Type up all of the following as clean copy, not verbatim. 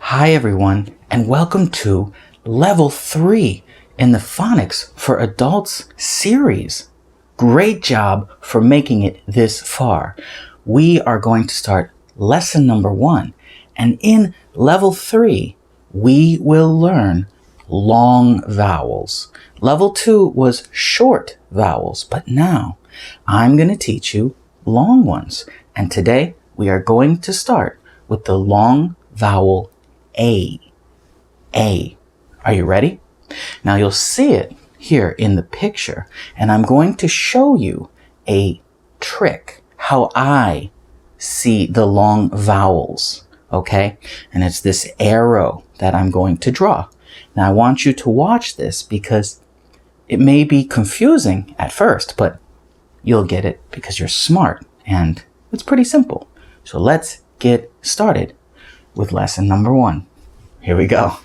Hi everyone, and welcome to Level 3 in the Phonics for Adults series. Great job for making it this far. We are going to start lesson number 1, and in Level 3, we will learn long vowels. Level 2 was short vowels, but now I'm going to teach you long ones. And today we are going to start with the long vowel A. A. Are you ready? Now you'll see it here in the picture, and I'm going to show you a trick, how I see the long vowels, okay? And it's this arrow that I'm going to draw. Now I want you to watch this because it may be confusing at first, but you'll get it because you're smart, and it's pretty simple. So let's get started with lesson number 1. Here we go.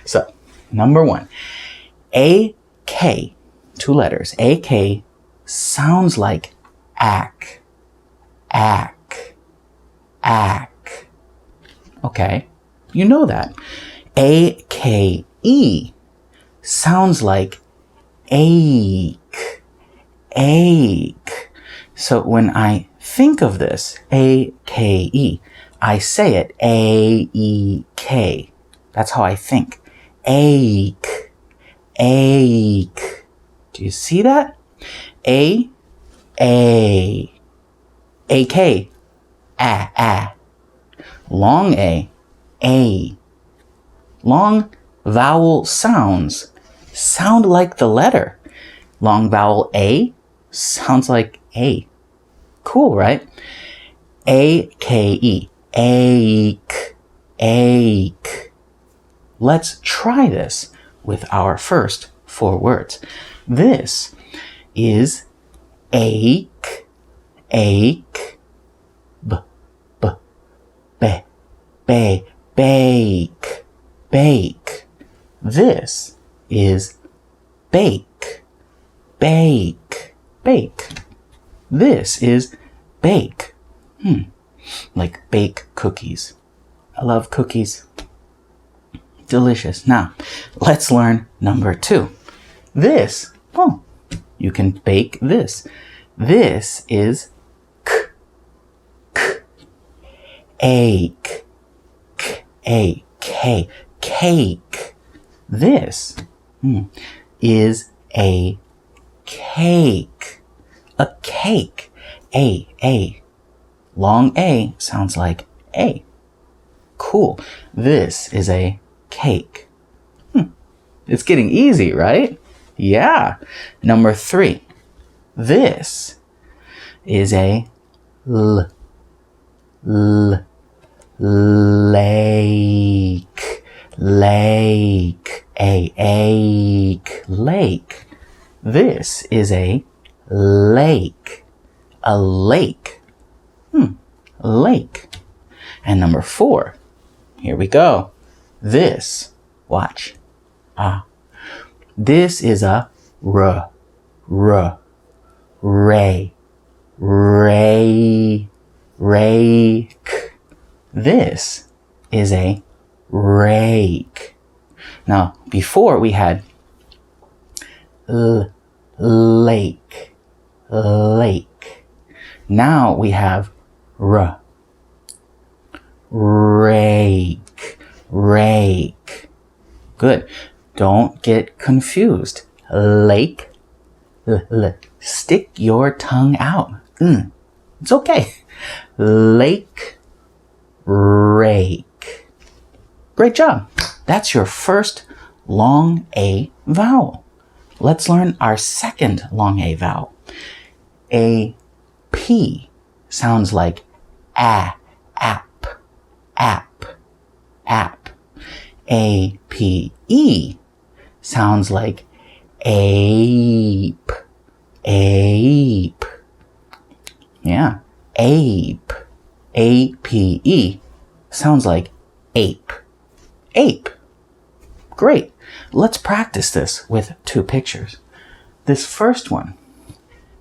So, number 1. AKE, 2 letters. AKE sounds like AKE, AKE, AKE. Okay, you know that. AKE sounds like ache, ache. So when I think of this, AKE, I say it A-E-K. That's how I think. Ache, ache. Do you see that? A-K, A. Long A. Long vowel sounds sound like the letter. Long vowel A sounds like A. Cool, right? AKE. Ache, ache. Let's try this with our first 4 words. This is ache, ache, bake, bake. This is bake, bake, bake. This is bake. Like bake cookies. I love cookies. Delicious. Now, let's learn number 2. This, you can bake this. This is ache, cake. This is a cake. A cake. A. Long A sounds like A. Cool. This is a cake. It's getting easy, right? Yeah. Number 3. This is a lake. Ache. Lake. This is a lake. A lake. Lake. And number 4. Here we go. This. Watch. This is a rake. This is a rake. Now, before we had lake. Now we have rake. Good. Don't get confused. Lake. Stick your tongue out. It's okay. Lake, rake. Great job. That's your first long A vowel. Let's learn our second long A vowel. APE sounds like app. APE sounds like ape. Yeah, ape. APE sounds like ape. Great. Let's practice this with 2 pictures. This first one.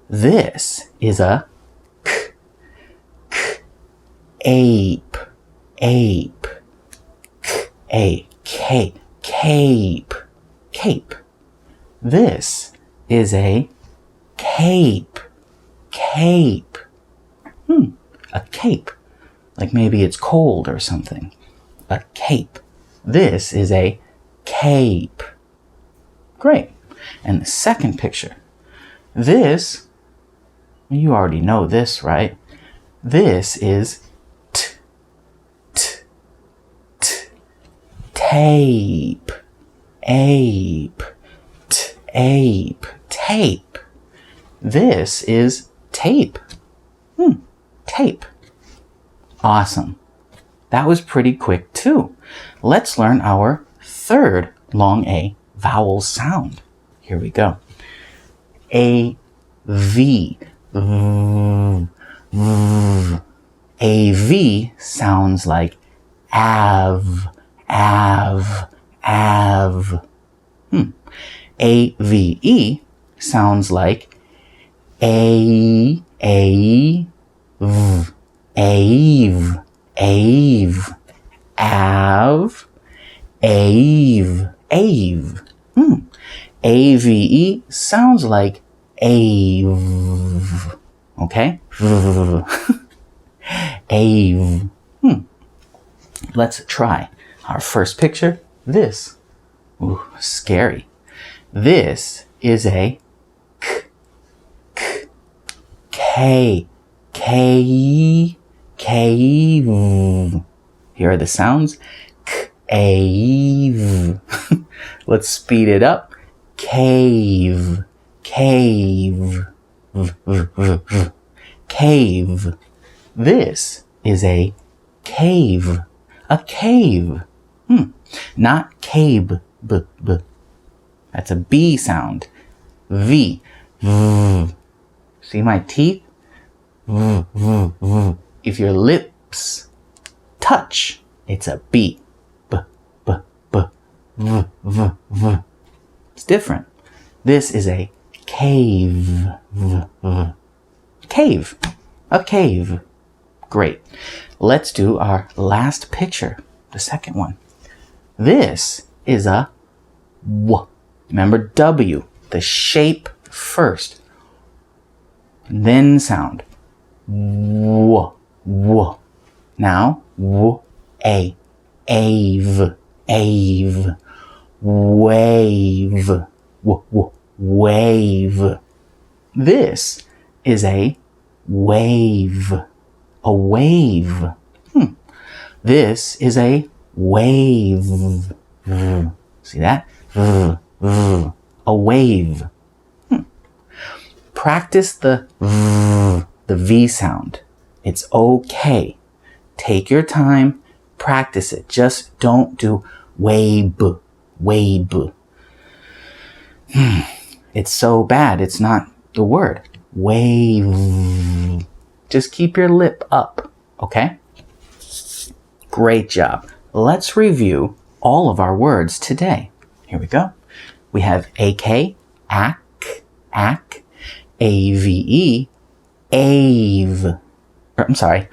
This is a ape. cape, cape. This is a cape, cape. A cape. Like maybe it's cold or something. A cape. This is a cape. Great. And the second picture. This, you already know this, right? This is tape, ape, ape, tape. This is tape. Tape. Awesome. That was pretty quick too. Let's learn our third long A vowel sound. Here we go. AV. AV sounds like AVE, AVE. AVE sounds like AVE, AVE, AVE, AVE, AVE, AVE. AVE sounds like AVE. Okay? AVE. Let's try our first picture. This. Ooh, scary. This is a cave. Here are the sounds. Cave. Let's speed it up. Cave. Cave. Cave. This is a cave. A cave. Not cave. That's a B sound. V. See my teeth? If your lips touch, it's a B. It's different. This is a cave. Cave. A cave. Great. Let's do our last picture, the second one. This is a W. Remember W, the shape first, then sound. W, W. Now, W, A, AVE, AVE, wave, W, W, wave. This is a wave. A wave. This is a wave. See that? A wave. Practice the V sound. It's okay. Take your time. Practice it. Just don't do wave. Wave. It's so bad. It's not the word. Wave. Just keep your lip up. Okay? Great job. Let's review all of our words today. Here we go. We have AKE, AKE, AKE, AVE, AVE. I'm sorry.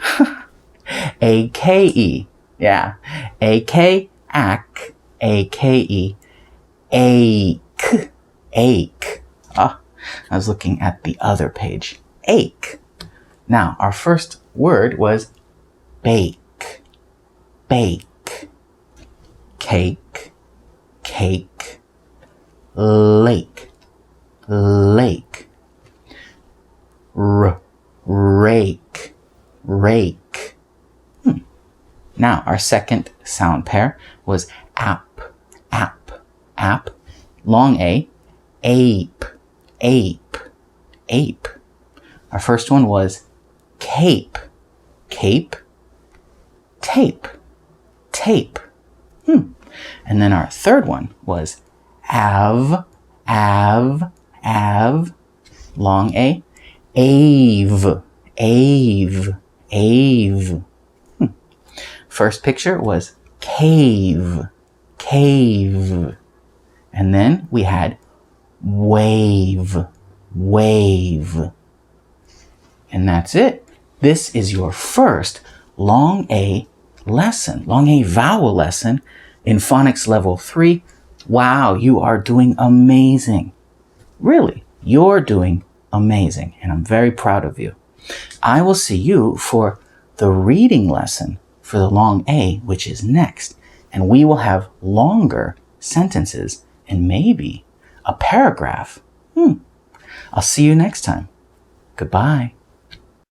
AKE. Yeah. AKE, AKE, AKE, AKE, AKE. Ah, I was looking at the other page. AKE. Now, our first word was bake. Bake. Cake. Cake. Lake. Lake. Rake. Rake. Now, our second sound pair was app. App. App. Long A. Ape. Ape. Ape. Our first one was cape. Cape. Tape. Tape. And then our third one was AVE. AVE. AVE. Long A. AVE. AVE. AVE. First picture was cave. Cave. And then we had wave. Wave. And that's it. This is your first long A lesson, long A vowel lesson in Phonics Level 3. Wow, you are doing amazing. Really, you're doing amazing, and I'm very proud of you. I will see you for the reading lesson for the long A, which is next, and we will have longer sentences and maybe a paragraph. I'll see you next time. Goodbye.